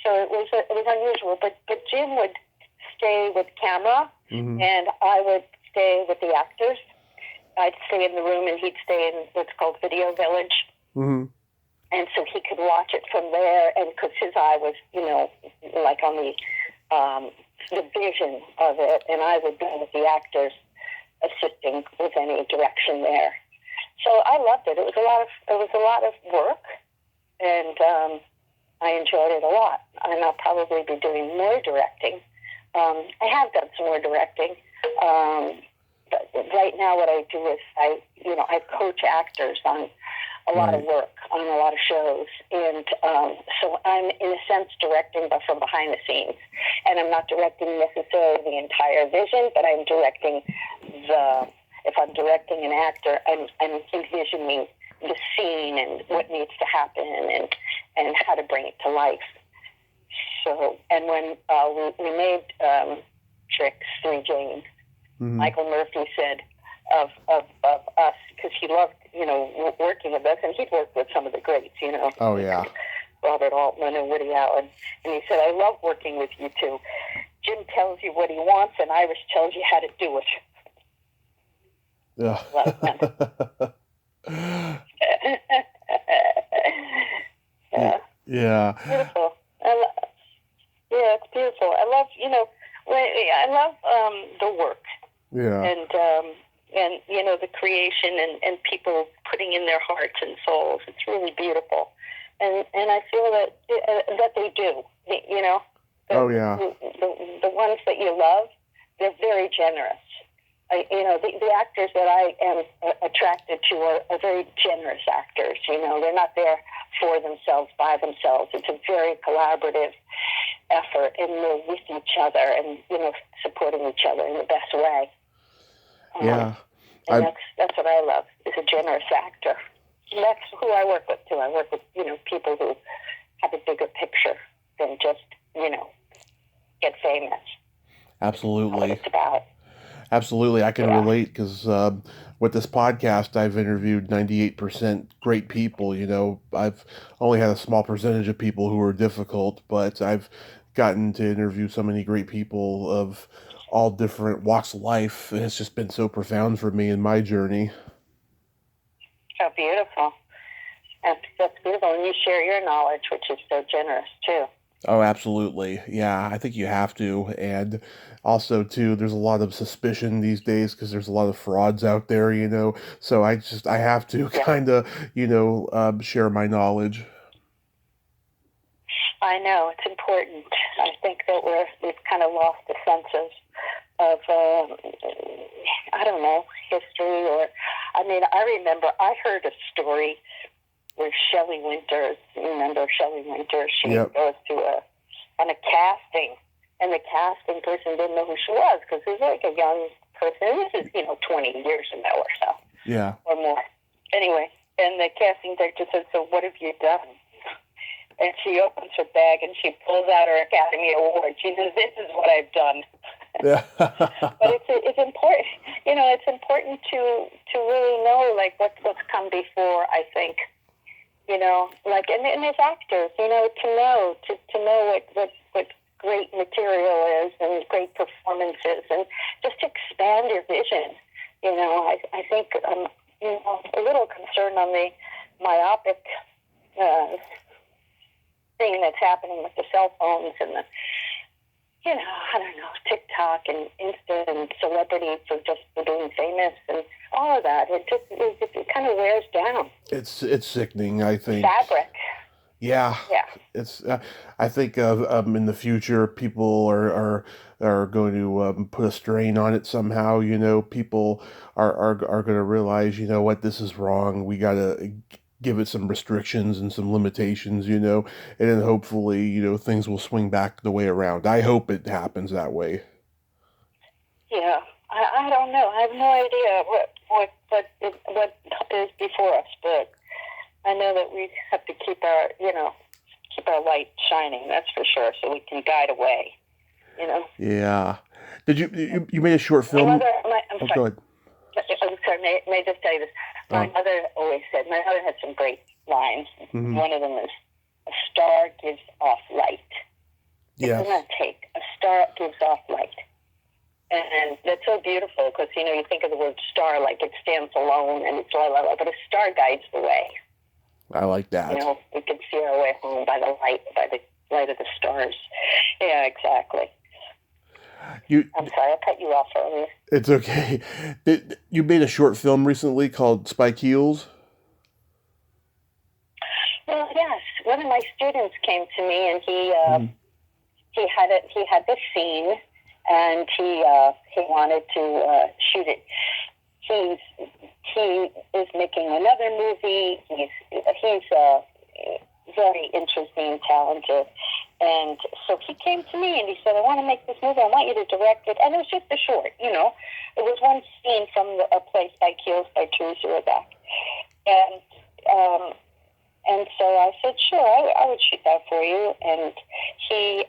So it was unusual. But Jim would stay with camera, mm-hmm. and I would stay with the actors. I'd stay in the room, and he'd stay in what's called Video Village. Mm-hmm. And so he could watch it from there, and because his eye was, you know, like on the vision of it, and I would be with the actors assisting with any direction there. So I loved it. It was a lot of work, and I enjoyed it a lot. And I'll probably be doing more directing. I have done some more directing, but right now what I do is I coach actors on a lot of work, on a lot of shows, and so I'm in a sense directing, but from behind the scenes. And I'm not directing necessarily the entire vision, but I'm directing if I'm directing an actor, I'm envisioning the scene and what needs to happen and how to bring it to life. So, and when we made Tricks, 3 Janes, mm-hmm. Michael Murphy said of us, because he loved, you know, working with us, and he'd worked with some of the greats, you know. Oh, yeah. Robert Altman and Woody Allen. And he said, I love working with you two. Jim tells you what he wants, and Iris tells you how to do it. Yeah. Yeah. Beautiful. Yeah, it's beautiful. I love, I love the work Yeah. and the creation and people putting in their hearts and souls. It's really beautiful, and I feel that they do. Oh yeah. The ones that you love, they're very generous. The actors that I am attracted to are very generous actors. They're not there for themselves, by themselves. It's a very collaborative effort, and they're with each other and, supporting each other in the best way. Yeah. And that's what I love, is a generous actor. And that's who I work with, too. I work with, people who have a bigger picture than just, get famous. Absolutely. That's what it's about. Absolutely, I can relate because with this podcast, I've interviewed 98% great people. I've only had a small percentage of people who are difficult, but I've gotten to interview so many great people of all different walks of life. And it's just been so profound for me in my journey. So beautiful. That's beautiful. And you share your knowledge, which is so generous, too. Oh, absolutely. Yeah, I think you have to. And also, too, there's a lot of suspicion these days because there's a lot of frauds out there. So I have to kind of, share my knowledge. I know, it's important. I think that we've kind of lost a sense of I don't know, history I remember I heard a story where Shelley Winters, you remember Shelley Winters, she Yep. goes to on a casting, and the casting person didn't know who she was because it was like a young person. This is, 20 years ago or so. Yeah. Or more. Anyway, and the casting director said, "So what have you done?" And she opens her bag and she pulls out her Academy Award. She says, "This is what I've done." Yeah. But it's important, it's important to really know like what's come before. I think, and as actors, to know what great material is and great performances, and just to expand your vision. I think I'm a little concerned on the myopic thing that's happening with the cell phones and the, I don't know, TikTok and Insta and celebrity for being famous and all of that. It kind of wears down. It's sickening, I think. Fabric. Yeah. Yeah. It's. I think in the future, people are going to put a strain on it somehow. People are going to realize, what, this is wrong. We got to give it some restrictions and some limitations. And then hopefully, things will swing back the way around. I hope it happens that way. Yeah. I don't know. I have no idea what is before us, but I know that we have to keep our light shining. That's for sure, so we can guide away. Yeah. Did you made a short film? I'm sorry. Go ahead. I'm sorry. May I just tell you this? My mother always said. My mother had some great lines. Mm-hmm. One of them is, "A star gives off light." Yes. It does not take. A star gives off light. And that's so beautiful because, you think of the word star like it stands alone and it's la, but a star guides the way. I like that. We can see our way home by the light of the stars. Yeah, exactly. I'm sorry, I cut you off earlier. It's okay. You made a short film recently called Spike Heels? Well, yes. One of my students came to me and he had this scene and he wanted to shoot it. He is making another movie. He's very interesting and talented. And so he came to me and he said, "I want to make this movie. I want you to direct it." And it was just a short, It was one scene from a play, Spike Heels by Teresa Rebecca. And so I said, "Sure, I would shoot that for you." And he,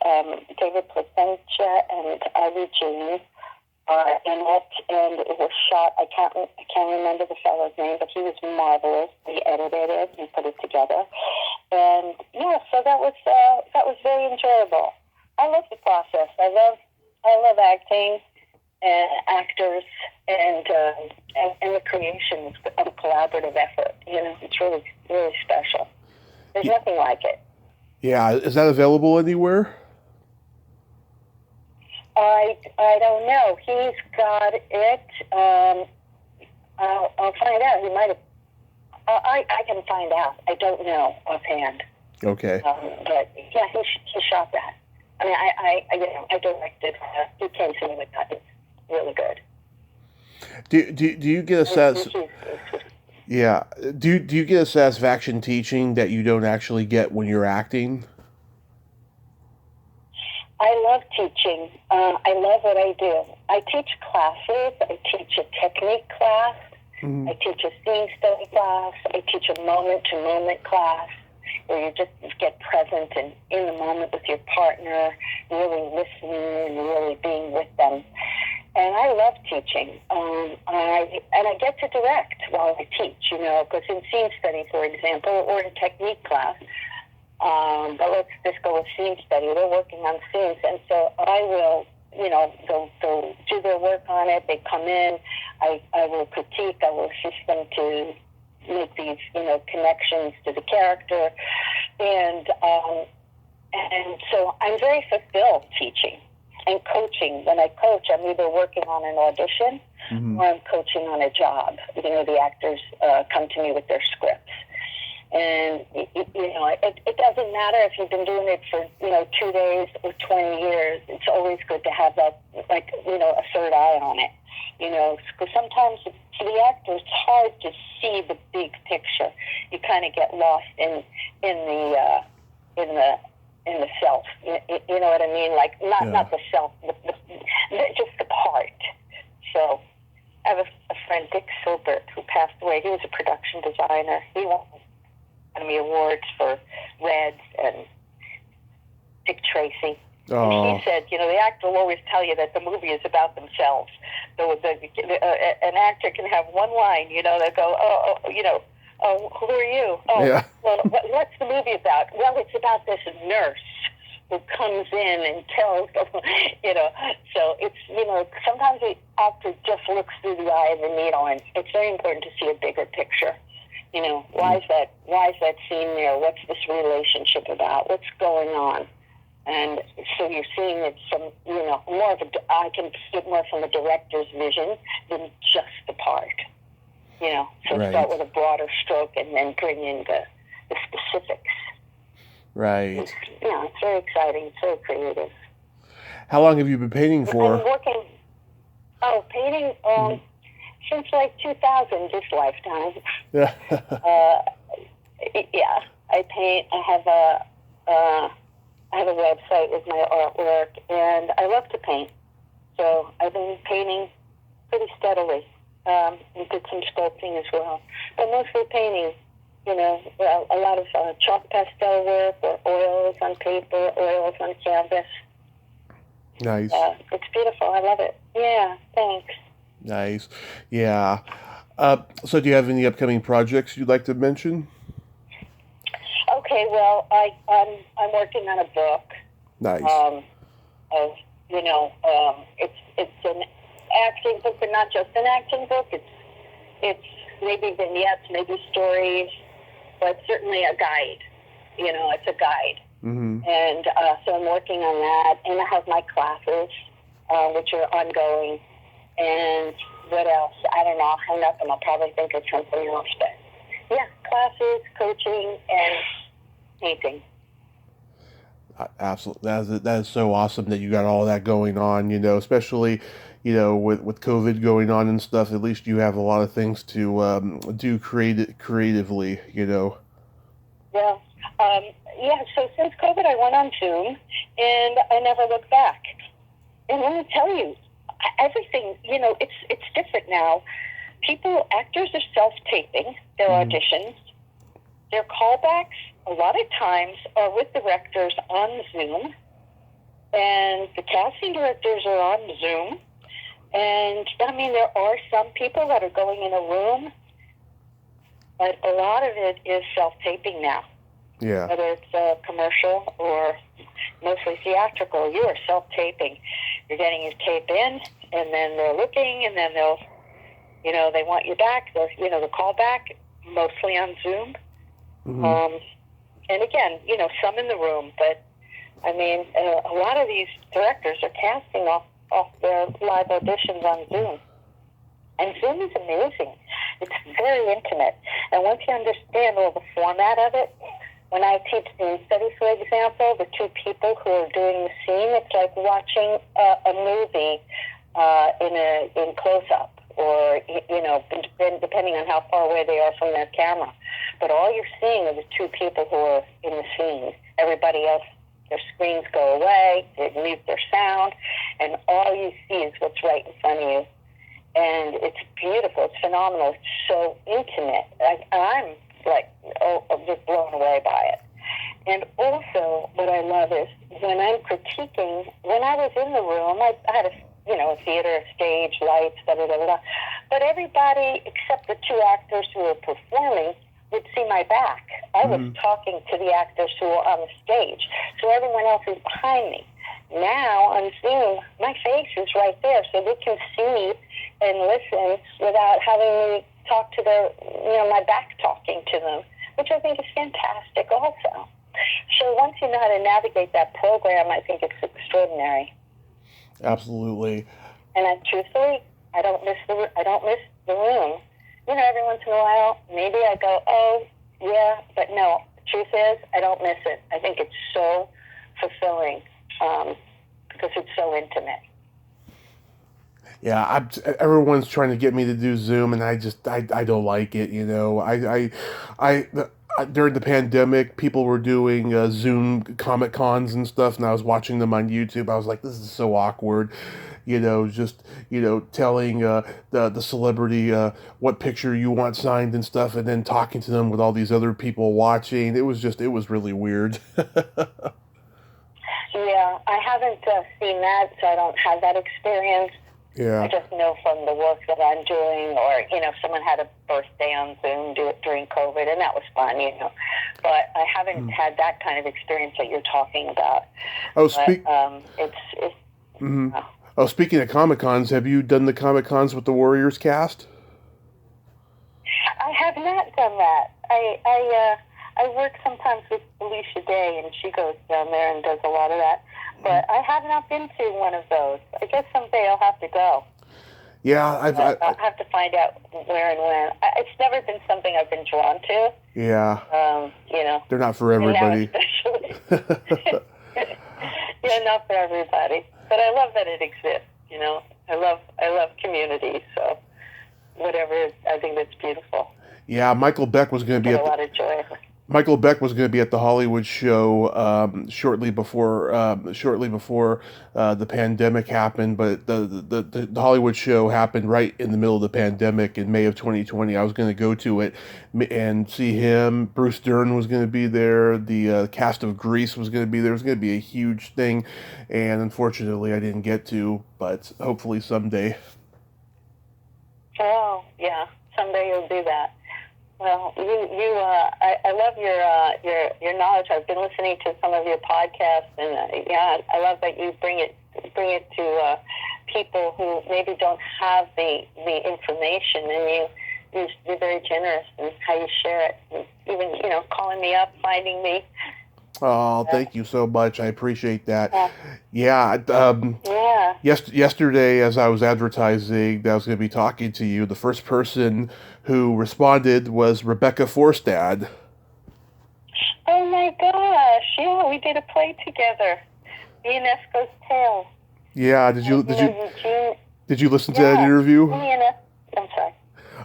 David Placentia and Ivy Jean are in it, and it was shot. I can't remember the fellow's name, but he was marvelous. He edited it and put it together, and yeah, so that was very enjoyable. I love the process. I love acting and actors and the creation of a collaborative effort. It's really, really special. There's nothing like it. Yeah, is that available anywhere? I don't know. He's got it. I'll find out. He might have. I can find out. I don't know offhand. Okay. But yeah, he shot that. I mean, I directed. He came to me with that. It's really good. Do you get a sense? Yeah. Do you get a satisfaction teaching that you don't actually get when you're acting? I love teaching. I love what I do. I teach classes. I teach a technique class. Mm-hmm. I teach a scene study class. I teach a moment-to-moment class where you just get present and in the moment with your partner, really listening and really being with them. And I love teaching. I get to direct while I teach, because in scene study, for example, or in technique class, but let's just go with scene study. We're working on scenes, and so I will, they'll do their work on it. They come in. I will critique. I will assist them to make these, connections to the character, and so I'm very fulfilled teaching and coaching. When I coach, I'm either working on an audition or I'm coaching on a job. The actors come to me with their scripts. And, it doesn't matter if you've been doing it for, 2 days or 20 years. It's always good to have that, a third eye on it, because sometimes for the actor, it's hard to see the big picture. You kind of get lost in the self. You know what I mean? Like, not the self, just the part. So I have a friend, Dick Silbert, who passed away. He was a production designer. He won Academy Awards for Reds and Dick Tracy. Oh. And he said, the actor will always tell you that the movie is about themselves. So an actor can have one line, they go, oh, who are you? Oh, yeah. Well, what's the movie about? Well, it's about this nurse who comes in and tells, so it's, sometimes the actor just looks through the eye of the needle, and it's very important to see a bigger picture. Why is that scene there? What's this relationship about? What's going on? And so you're seeing it from, more of I can see it more from a director's vision than just the part. So right. Start with a broader stroke and then bring in the specifics. Right. It's very exciting. It's very creative. How long have you been painting for? I'm working. Painting since like 2000, this lifetime. Yeah. Yeah. I paint. I have a website with my artwork, and I love to paint. So I've been painting pretty steadily. And did some sculpting as well, but mostly painting. A lot of chalk pastel work, or oils on paper, oils on canvas. Nice. It's beautiful. I love it. Yeah. Thanks. Nice. Yeah. So do you have any upcoming projects you'd like to mention? Okay. Well, I'm working on a book. Nice. It's an acting book, but not just an acting book. It's maybe vignettes, maybe stories, but certainly a guide. It's a guide. Mm-hmm. And so I'm working on that, and I have my classes, which are ongoing. And what else? I don't know. I'll hang up, and I'll probably think of something else. But yeah, classes, coaching, and painting. Absolutely. That is so awesome that you got all that going on, especially, with COVID going on and stuff. At least you have a lot of things to do creatively, Yeah. So since COVID, I went on Zoom, and I never looked back. And let me tell you, everything, it's different now. Actors are self-taping their auditions. Their callbacks, a lot of times, are with directors on Zoom, and the casting directors are on Zoom. And, there are some people that are going in a room, but a lot of it is self-taping now. Yeah. Whether it's commercial or mostly theatrical, you are self-taping. You're getting your tape in, and then they're looking, and then they'll, they want you back. The call back, mostly on Zoom. Mm-hmm. And again, some in the room, but I mean, a lot of these directors are casting off their live auditions on Zoom. And Zoom is amazing. It's very intimate. And once you understand all the format of it, when I teach scene studies, for example, the two people who are doing the scene, it's like watching a movie in close-up, or, depending on how far away they are from their camera. But all you're seeing are the two people who are in the scene. Everybody else, their screens go away, they mute their sound, and all you see is what's right in front of you. And it's beautiful. It's phenomenal. It's so intimate. I'm just blown away by it. And also, what I love is when I'm critiquing, when I was in the room, I had a theater, stage, lights, da-da-da-da. But everybody except the two actors who were performing would see my back. I was talking to the actors who were on the stage. So everyone else is behind me. Now on Zoom, my face is right there, so they can see and listen without having me talk to my back talking to them, which I think is fantastic also. So once you know how to navigate that program, I think it's extraordinary. Absolutely. And truthfully, I don't miss the room. Every once in a while, maybe I go, oh, yeah, but no. The truth is, I don't miss it. I think it's so fulfilling because it's so intimate. Yeah, everyone's trying to get me to do Zoom, and I don't like it. During the pandemic, people were doing Zoom Comic Cons and stuff, and I was watching them on YouTube. I was like, this is so awkward. Telling the celebrity what picture you want signed and stuff, and then talking to them with all these other people watching. It was really weird. Yeah, I haven't seen that, so I don't have that experience. Yeah. I just know from the work that I'm doing, or, someone had a birthday on Zoom during COVID, and that was fun, But I haven't had that kind of experience that you're talking about. Speaking of Comic-Cons, have you done the Comic-Cons with the Warriors cast? I have not done that. I work sometimes with Alicia Day, and she goes down there and does a lot of that. But I have not been to one of those. I guess someday I'll have to go. Yeah, I'll have to find out where and when. It's never been something I've been drawn to. Yeah. They're not for everybody. Especially. Yeah, not for everybody. But I love that it exists. I love community. So whatever, I think that's beautiful. Yeah, Michael Beck was going to be a lot of joy. Michael Beck was going to be at the Hollywood show shortly before the pandemic happened, but the Hollywood show happened right in the middle of the pandemic in May of 2020. I was going to go to it and see him. Bruce Dern was going to be there. The cast of Grease was going to be there. It was going to be a huge thing, and unfortunately I didn't get to, but hopefully someday. Oh, yeah. Someday you'll do that. Well, I love your knowledge. I've been listening to some of your podcasts, and I love that you bring it to people who maybe don't have the information, and you're very generous in how you share it. And even calling me up, finding me. Oh, thank you so much. I appreciate that. Yeah. Yesterday, as I was advertising that I was going to be talking to you, the first person who responded was Rebecca Forstad. Oh my gosh! Yeah, we did a play together, Ionesco's Tale. Yeah. Did you listen to that interview? I'm sorry.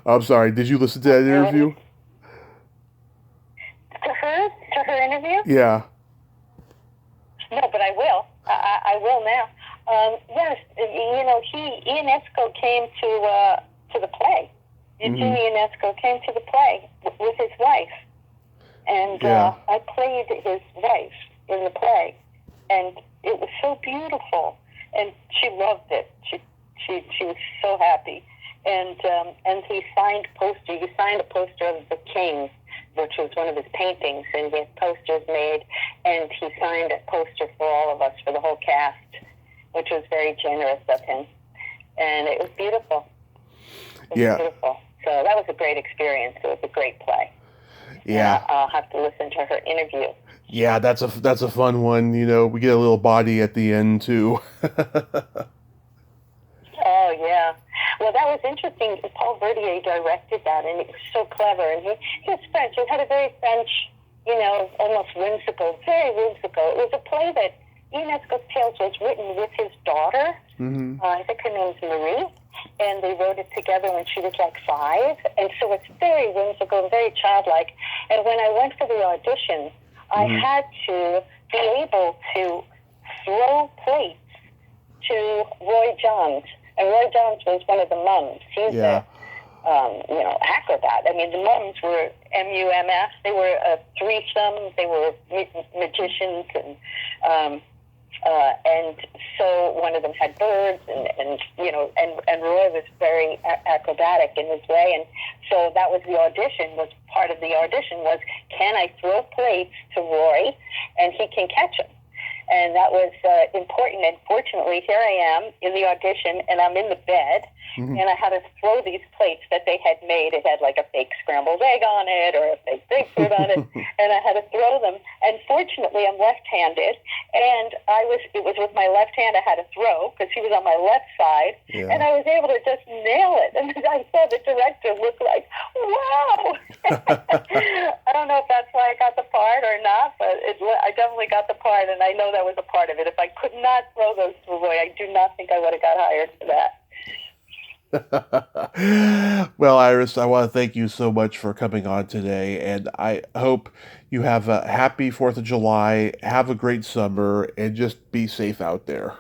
I'm sorry. Did you listen to that interview? To her interview? Yeah. No, but I will. I will now. Yes, Ionesco came to the play. Eugene Ionesco came to the play with his wife, and I played his wife in the play, and it was so beautiful, and she loved it. She was so happy, and he signed a poster. He signed a poster of the King, which was one of his paintings, and he had posters made, and he signed a poster for all of us, for the whole cast, which was very generous of him. And it was beautiful. Beautiful. So that was a great experience. It was a great play. And Yeah. I'll have to listen to her interview. Yeah, that's a fun one. You know, we get a little body at the end too. Oh, yeah. Well, that was interesting. Paul Verdier directed that, and it was so clever. And he was French. It had a very French, almost whimsical, very whimsical. It was a play that Ionesco's Tales was written with his daughter. Hmm. I think her name's Marie. And they wrote it together when she was like 5. And so it's very whimsical and very childlike. And when I went for the audition, I had to be able to throw plates to Roy Johns. And Roy Johns was one of the mums. He's Yeah. acrobat. I mean, the mums were MUMS. They were a threesome. They were magicians, and so one of them had birds, and Roy was very acrobatic in his way, and so that was the audition. Was part of the audition was, can I throw plates to Roy, and he can catch them. And that was important. And fortunately, here I am in the audition, and I'm in the bed, and I had to throw these plates that they had made. It had like a fake scrambled egg on it or a fake Bigfoot on it, and I had to throw them. And fortunately, I'm left-handed, and it was with my left hand I had to throw because he was on my left side, and I was able to just nail it. And I saw the director look like, wow! I don't know if that's why I got the part or not, but I definitely got the part, and I know that was a part of it. If I could not throw those to Roy, I do not think I would have got hired for that. Well, Iris, I want to thank you so much for coming on today, and I hope you have a happy 4th of July, have a great summer, and just be safe out there.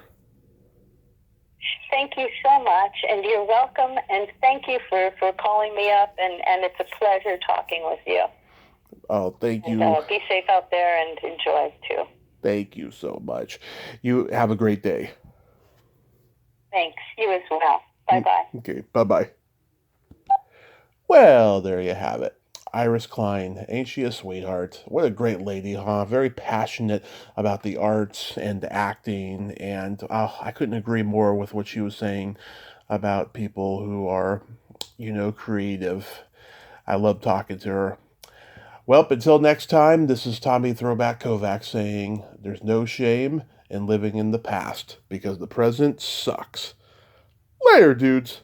Thank you so much, and you're welcome, and thank you for calling me up, and it's a pleasure talking with you. Oh, thank you. And, be safe out there and enjoy, too. Thank you so much. You have a great day. Thanks. You as well. Bye-bye. Okay, bye-bye. Well, there you have it. Iris Klein, ain't she a sweetheart? What a great lady, huh? Very passionate about the arts and acting, and I couldn't agree more with what she was saying about people who are, creative. I love talking to her. Well, until next time, this is Tommy Throwback Kovac saying there's no shame in living in the past because the present sucks. Later, dudes.